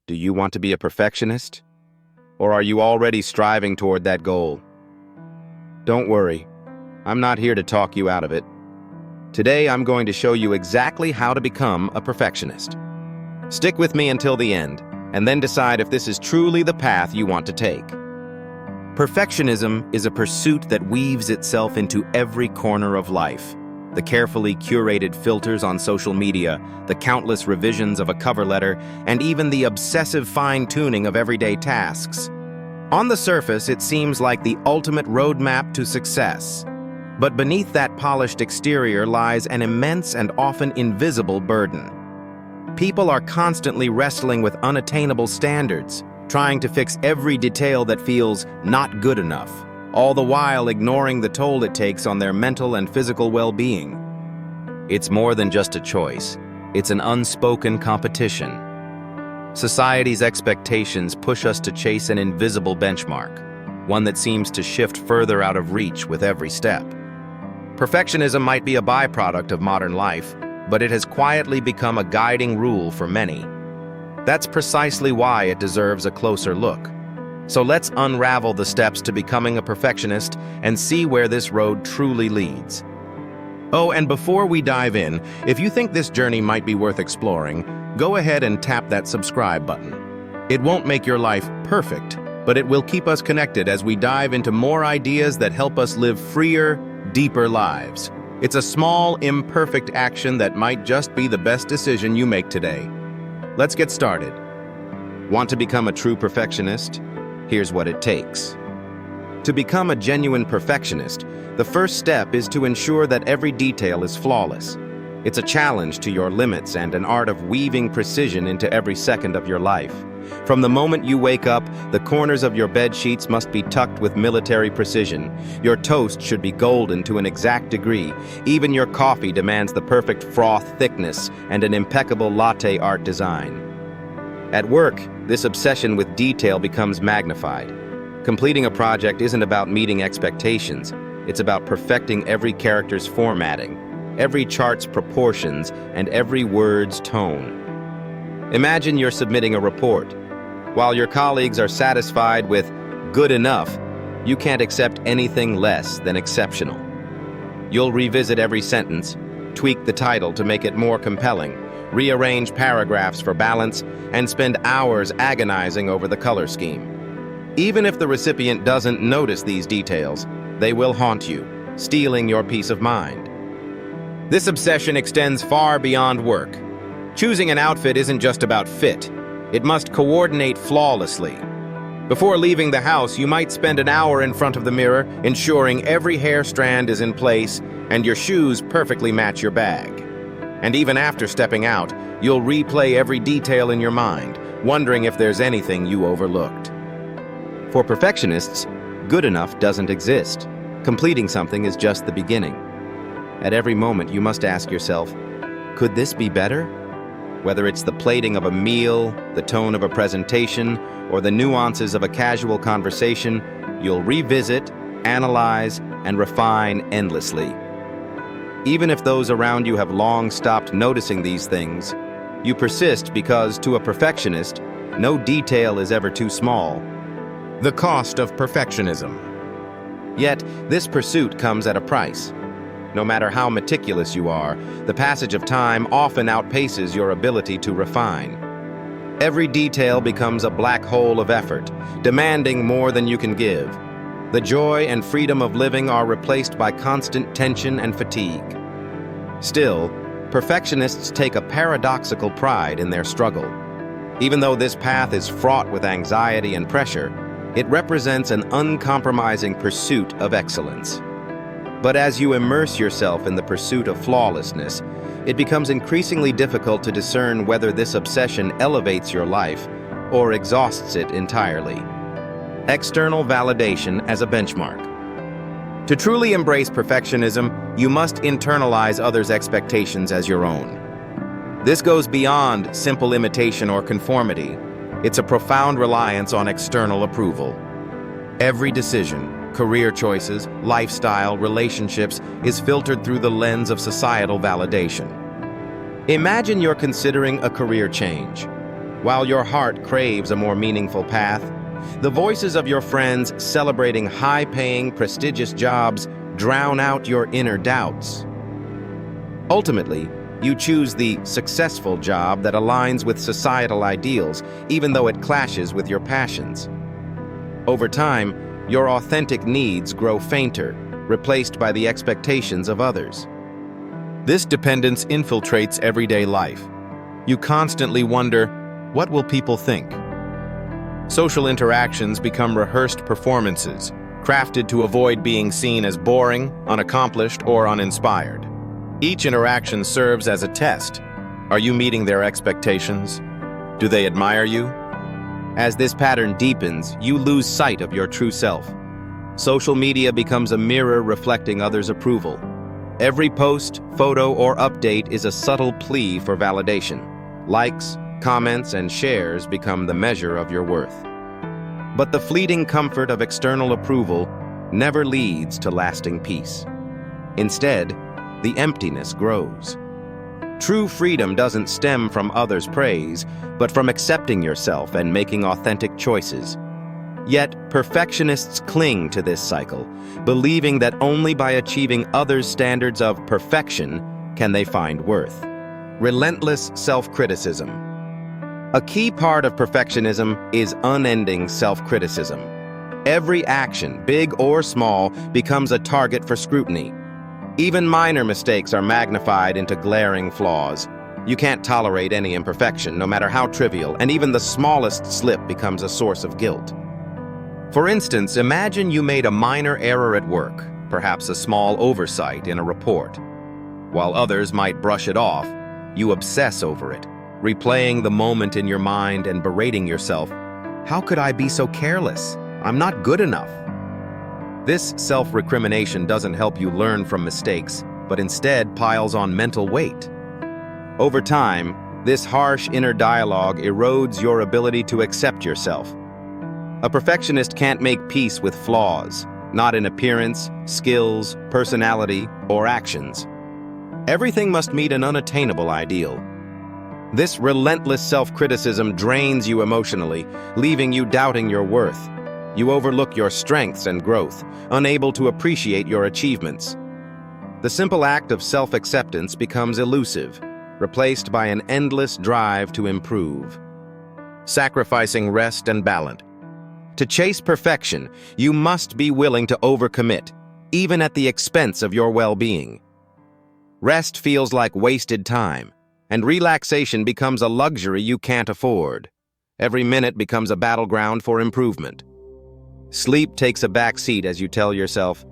Do you want to be a perfectionist? Or are you already striving toward that goal? Don't worry, I'm not here to talk you out of it. Today I'm going to show you exactly how to become a perfectionist. Stick with me until the end, and then decide if this is truly the path you want to take. Perfectionism is a pursuit that weaves itself into every corner of life. The carefully curated filters on social media, the countless revisions of a cover letter, and even the obsessive fine-tuning of everyday tasks. On the surface, it seems like the ultimate roadmap to success. But beneath that polished exterior lies an immense and often invisible burden. People are constantly wrestling with unattainable standards, trying to fix every detail that feels not good enough, all the while ignoring the toll it takes on their mental and physical well-being. It's more than just a choice. It's an unspoken competition. Society's expectations push us to chase an invisible benchmark, one that seems to shift further out of reach with every step. Perfectionism might be a byproduct of modern life, but it has quietly become a guiding rule for many. That's precisely why it deserves a closer look. So let's unravel the steps to becoming a perfectionist and see where this road truly leads. Oh, and before we dive in, if you think this journey might be worth exploring, go ahead and tap that subscribe button. It won't make your life perfect, but it will keep us connected as we dive into more ideas that help us live freer, deeper lives. It's a small, imperfect action that might just be the best decision you make today. Let's get started. Want to become a true perfectionist? Here's what it takes. To become a genuine perfectionist, the first step is to ensure that every detail is flawless. It's a challenge to your limits and an art of weaving precision into every second of your life. From the moment you wake up, the corners of your bed sheets must be tucked with military precision. Your toast should be golden to an exact degree. Even your coffee demands the perfect froth thickness and an impeccable latte art design. At work, this obsession with detail becomes magnified. Completing a project isn't about meeting expectations. It's about perfecting every character's formatting, every chart's proportions, and every word's tone. Imagine you're submitting a report. While your colleagues are satisfied with good enough, you can't accept anything less than exceptional. You'll revisit every sentence, tweak the title to make it more compelling, rearrange paragraphs for balance, and spend hours agonizing over the color scheme. Even if the recipient doesn't notice these details, they will haunt you, stealing your peace of mind. This obsession extends far beyond work. Choosing an outfit isn't just about fit. It must coordinate flawlessly. Before leaving the house, you might spend an hour in front of the mirror, ensuring every hair strand is in place and your shoes perfectly match your bag. And even after stepping out, you'll replay every detail in your mind, wondering if there's anything you overlooked. For perfectionists, good enough doesn't exist. Completing something is just the beginning. At every moment, you must ask yourself, could this be better? Whether it's the plating of a meal, the tone of a presentation, or the nuances of a casual conversation, you'll revisit, analyze, and refine endlessly. Even if those around you have long stopped noticing these things, you persist because, to a perfectionist, no detail is ever too small. The cost of perfectionism. Yet, this pursuit comes at a price. No matter how meticulous you are, the passage of time often outpaces your ability to refine. Every detail becomes a black hole of effort, demanding more than you can give. The joy and freedom of living are replaced by constant tension and fatigue. Still, perfectionists take a paradoxical pride in their struggle. Even though this path is fraught with anxiety and pressure, it represents an uncompromising pursuit of excellence. But as you immerse yourself in the pursuit of flawlessness, it becomes increasingly difficult to discern whether this obsession elevates your life or exhausts it entirely. External validation as a benchmark. To truly embrace perfectionism, you must internalize others' expectations as your own. This goes beyond simple imitation or conformity. It's a profound reliance on external approval. Every decision, career choices, lifestyle, relationships is filtered through the lens of societal validation. Imagine you're considering a career change. while your heart craves a more meaningful path. The voices of your friends celebrating high-paying, prestigious jobs drown out your inner doubts. Ultimately, you choose the successful job that aligns with societal ideals, even though it clashes with your passions. Over time, your authentic needs grow fainter, replaced by the expectations of others. This dependence infiltrates everyday life. You constantly wonder, what will people think? Social interactions become rehearsed performances, crafted to avoid being seen as boring, unaccomplished, or uninspired. Each interaction serves as a test. Are you meeting their expectations? Do they admire you? As this pattern deepens, you lose sight of your true self. Social media becomes a mirror reflecting others' approval. Every post, photo, or update is a subtle plea for validation. Likes, comments, and shares become the measure of your worth. But the fleeting comfort of external approval never leads to lasting peace. Instead, the emptiness grows. True freedom doesn't stem from others' praise, but from accepting yourself and making authentic choices. Yet, perfectionists cling to this cycle, believing that only by achieving others' standards of perfection can they find worth. Relentless self-criticism. A key part of perfectionism is unending self-criticism. Every action, big or small, becomes a target for scrutiny. Even minor mistakes are magnified into glaring flaws. You can't tolerate any imperfection, no matter how trivial, and even the smallest slip becomes a source of guilt. For instance, imagine you made a minor error at work, perhaps a small oversight in a report. While others might brush it off, you obsess over it, replaying the moment in your mind and berating yourself. How could I be so careless? I'm not good enough. This self-recrimination doesn't help you learn from mistakes, but instead piles on mental weight. Over time, this harsh inner dialogue erodes your ability to accept yourself. A perfectionist can't make peace with flaws, not in appearance, skills, personality, or actions. Everything must meet an unattainable ideal. This relentless self-criticism drains you emotionally, leaving you doubting your worth. You overlook your strengths and growth, unable to appreciate your achievements. The simple act of self-acceptance becomes elusive, replaced by an endless drive to improve. Sacrificing rest and balance. To chase perfection, you must be willing to overcommit, even at the expense of your well-being. Rest feels like wasted time, and relaxation becomes a luxury you can't afford. Every minute becomes a battleground for improvement. Sleep takes a back seat as you tell yourself,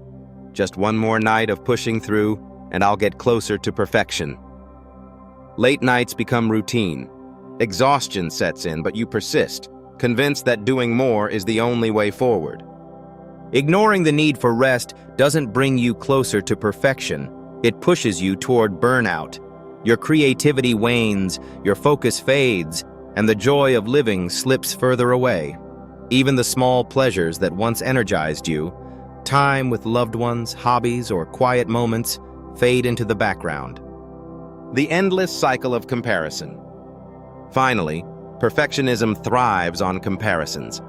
just one more night of pushing through, and I'll get closer to perfection. Late nights become routine. Exhaustion sets in, but you persist, convinced that doing more is the only way forward. Ignoring the need for rest doesn't bring you closer to perfection. It pushes you toward burnout. Your creativity wanes, your focus fades, and the joy of living slips further away. Even the small pleasures that once energized you, time with loved ones, hobbies, or quiet moments, fade into the background. The endless cycle of comparison. Finally, perfectionism thrives on comparisons.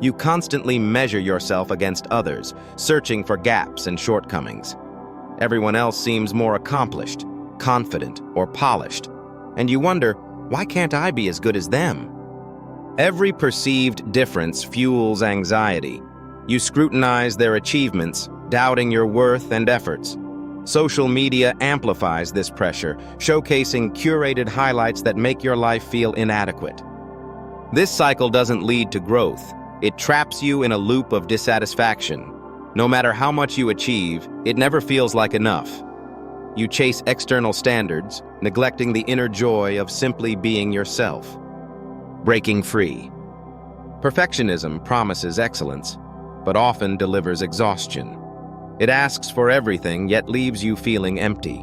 You constantly measure yourself against others, searching for gaps and shortcomings. Everyone else seems more accomplished, confident, or polished, and you wonder, why can't I be as good as them? Every perceived difference fuels anxiety. You scrutinize their achievements, doubting your worth and efforts. Social media amplifies this pressure, showcasing curated highlights that make your life feel inadequate. This cycle doesn't lead to growth. It traps you in a loop of dissatisfaction. No matter how much you achieve, it never feels like enough. You chase external standards, neglecting the inner joy of simply being yourself. Breaking free. Perfectionism promises excellence, but often delivers exhaustion. It asks for everything, yet leaves you feeling empty.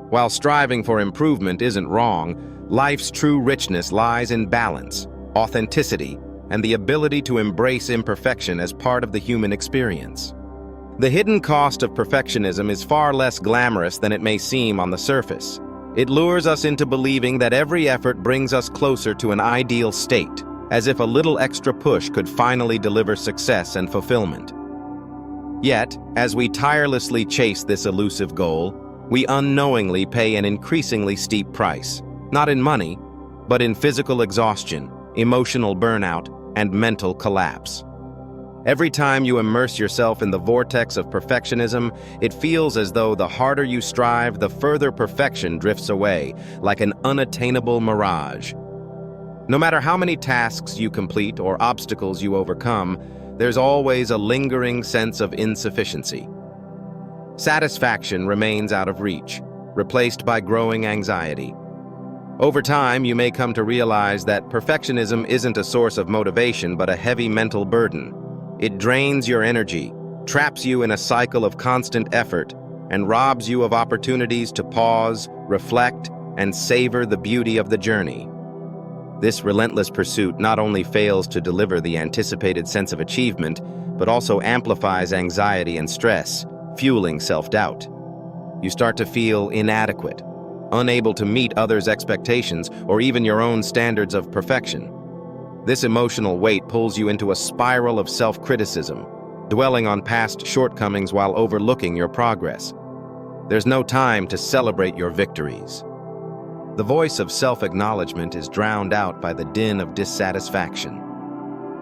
While striving for improvement isn't wrong, life's true richness lies in balance, authenticity, and the ability to embrace imperfection as part of the human experience. The hidden cost of perfectionism is far less glamorous than it may seem on the surface. It lures us into believing that every effort brings us closer to an ideal state, as if a little extra push could finally deliver success and fulfillment. Yet, as we tirelessly chase this elusive goal, we unknowingly pay an increasingly steep price, not in money, but in physical exhaustion, emotional burnout, and mental collapse. Every time you immerse yourself in the vortex of perfectionism, it feels as though the harder you strive, the further perfection drifts away, like an unattainable mirage. No matter how many tasks you complete or obstacles you overcome, there's always a lingering sense of insufficiency. Satisfaction remains out of reach, replaced by growing anxiety. Over time, you may come to realize that perfectionism isn't a source of motivation but a heavy mental burden. It drains your energy, traps you in a cycle of constant effort, and robs you of opportunities to pause, reflect, and savor the beauty of the journey. This relentless pursuit not only fails to deliver the anticipated sense of achievement, but also amplifies anxiety and stress, fueling self-doubt. You start to feel inadequate, unable to meet others' expectations or even your own standards of perfection. This emotional weight pulls you into a spiral of self-criticism, dwelling on past shortcomings while overlooking your progress. There's no time to celebrate your victories. The voice of self-acknowledgement is drowned out by the din of dissatisfaction.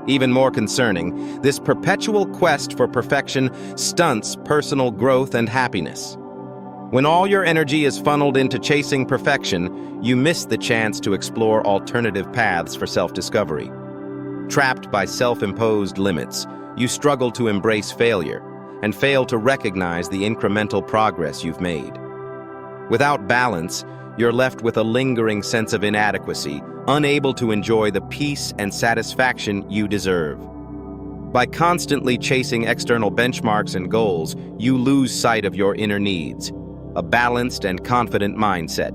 Even more concerning, this perpetual quest for perfection stunts personal growth and happiness. When all your energy is funneled into chasing perfection, you miss the chance to explore alternative paths for self-discovery. Trapped by self-imposed limits, you struggle to embrace failure and fail to recognize the incremental progress you've made. Without balance, you're left with a lingering sense of inadequacy, unable to enjoy the peace and satisfaction you deserve. By constantly chasing external benchmarks and goals, you lose sight of your inner needs, a balanced and confident mindset.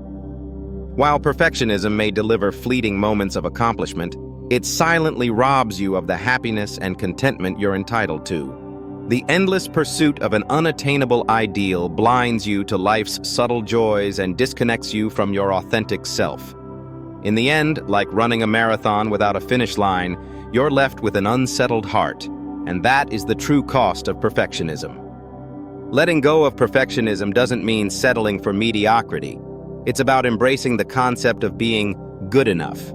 While perfectionism may deliver fleeting moments of accomplishment, it silently robs you of the happiness and contentment you're entitled to. The endless pursuit of an unattainable ideal blinds you to life's subtle joys and disconnects you from your authentic self. In the end, like running a marathon without a finish line, you're left with an unsettled heart, and that is the true cost of perfectionism. Letting go of perfectionism doesn't mean settling for mediocrity. It's about embracing the concept of being good enough.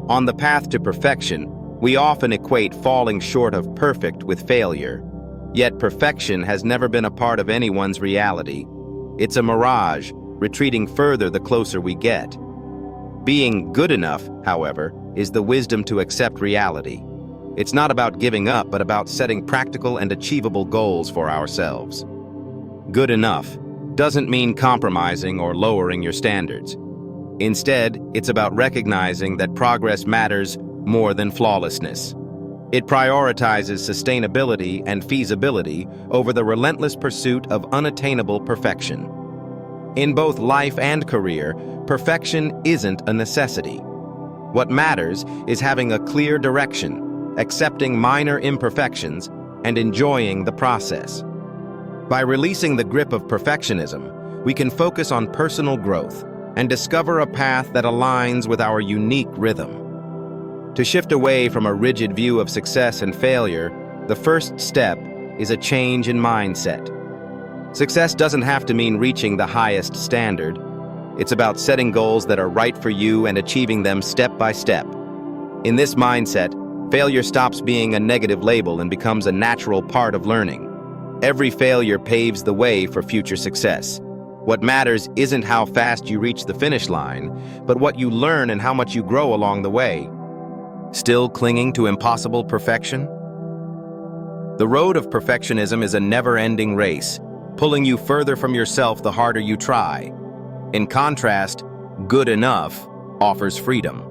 On the path to perfection, we often equate falling short of perfect with failure. Yet perfection has never been a part of anyone's reality. It's a mirage, retreating further the closer we get. Being good enough, however, is the wisdom to accept reality. It's not about giving up, but about setting practical and achievable goals for ourselves. Good enough doesn't mean compromising or lowering your standards. Instead, it's about recognizing that progress matters more than flawlessness. It prioritizes sustainability and feasibility over the relentless pursuit of unattainable perfection. In both life and career, perfection isn't a necessity. What matters is having a clear direction, accepting minor imperfections, and enjoying the process. By releasing the grip of perfectionism, we can focus on personal growth and discover a path that aligns with our unique rhythm. To shift away from a rigid view of success and failure, the first step is a change in mindset. Success doesn't have to mean reaching the highest standard. It's about setting goals that are right for you and achieving them step by step. In this mindset, failure stops being a negative label and becomes a natural part of learning. Every failure paves the way for future success. What matters isn't how fast you reach the finish line, but what you learn and how much you grow along the way. Still clinging to impossible perfection? The road of perfectionism is a never-ending race, pulling you further from yourself the harder you try. In contrast, good enough offers freedom.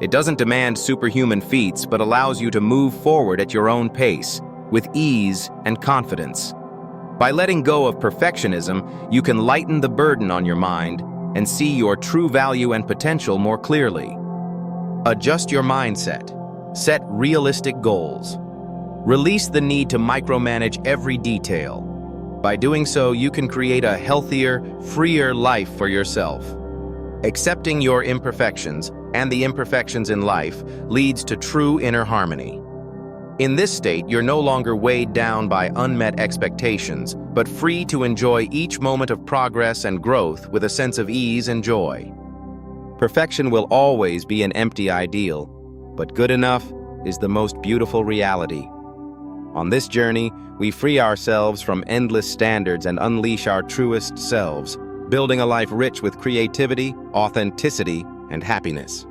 It doesn't demand superhuman feats, but allows you to move forward at your own pace, with ease and confidence. By letting go of perfectionism, you can lighten the burden on your mind and see your true value and potential more clearly. Adjust your mindset. Set realistic goals. Release the need to micromanage every detail. By doing so, you can create a healthier, freer life for yourself. Accepting your imperfections and the imperfections in life leads to true inner harmony. In this state, you're no longer weighed down by unmet expectations, but free to enjoy each moment of progress and growth with a sense of ease and joy. Perfection will always be an empty ideal, but good enough is the most beautiful reality. On this journey, we free ourselves from endless standards and unleash our truest selves, building a life rich with creativity, authenticity, and happiness.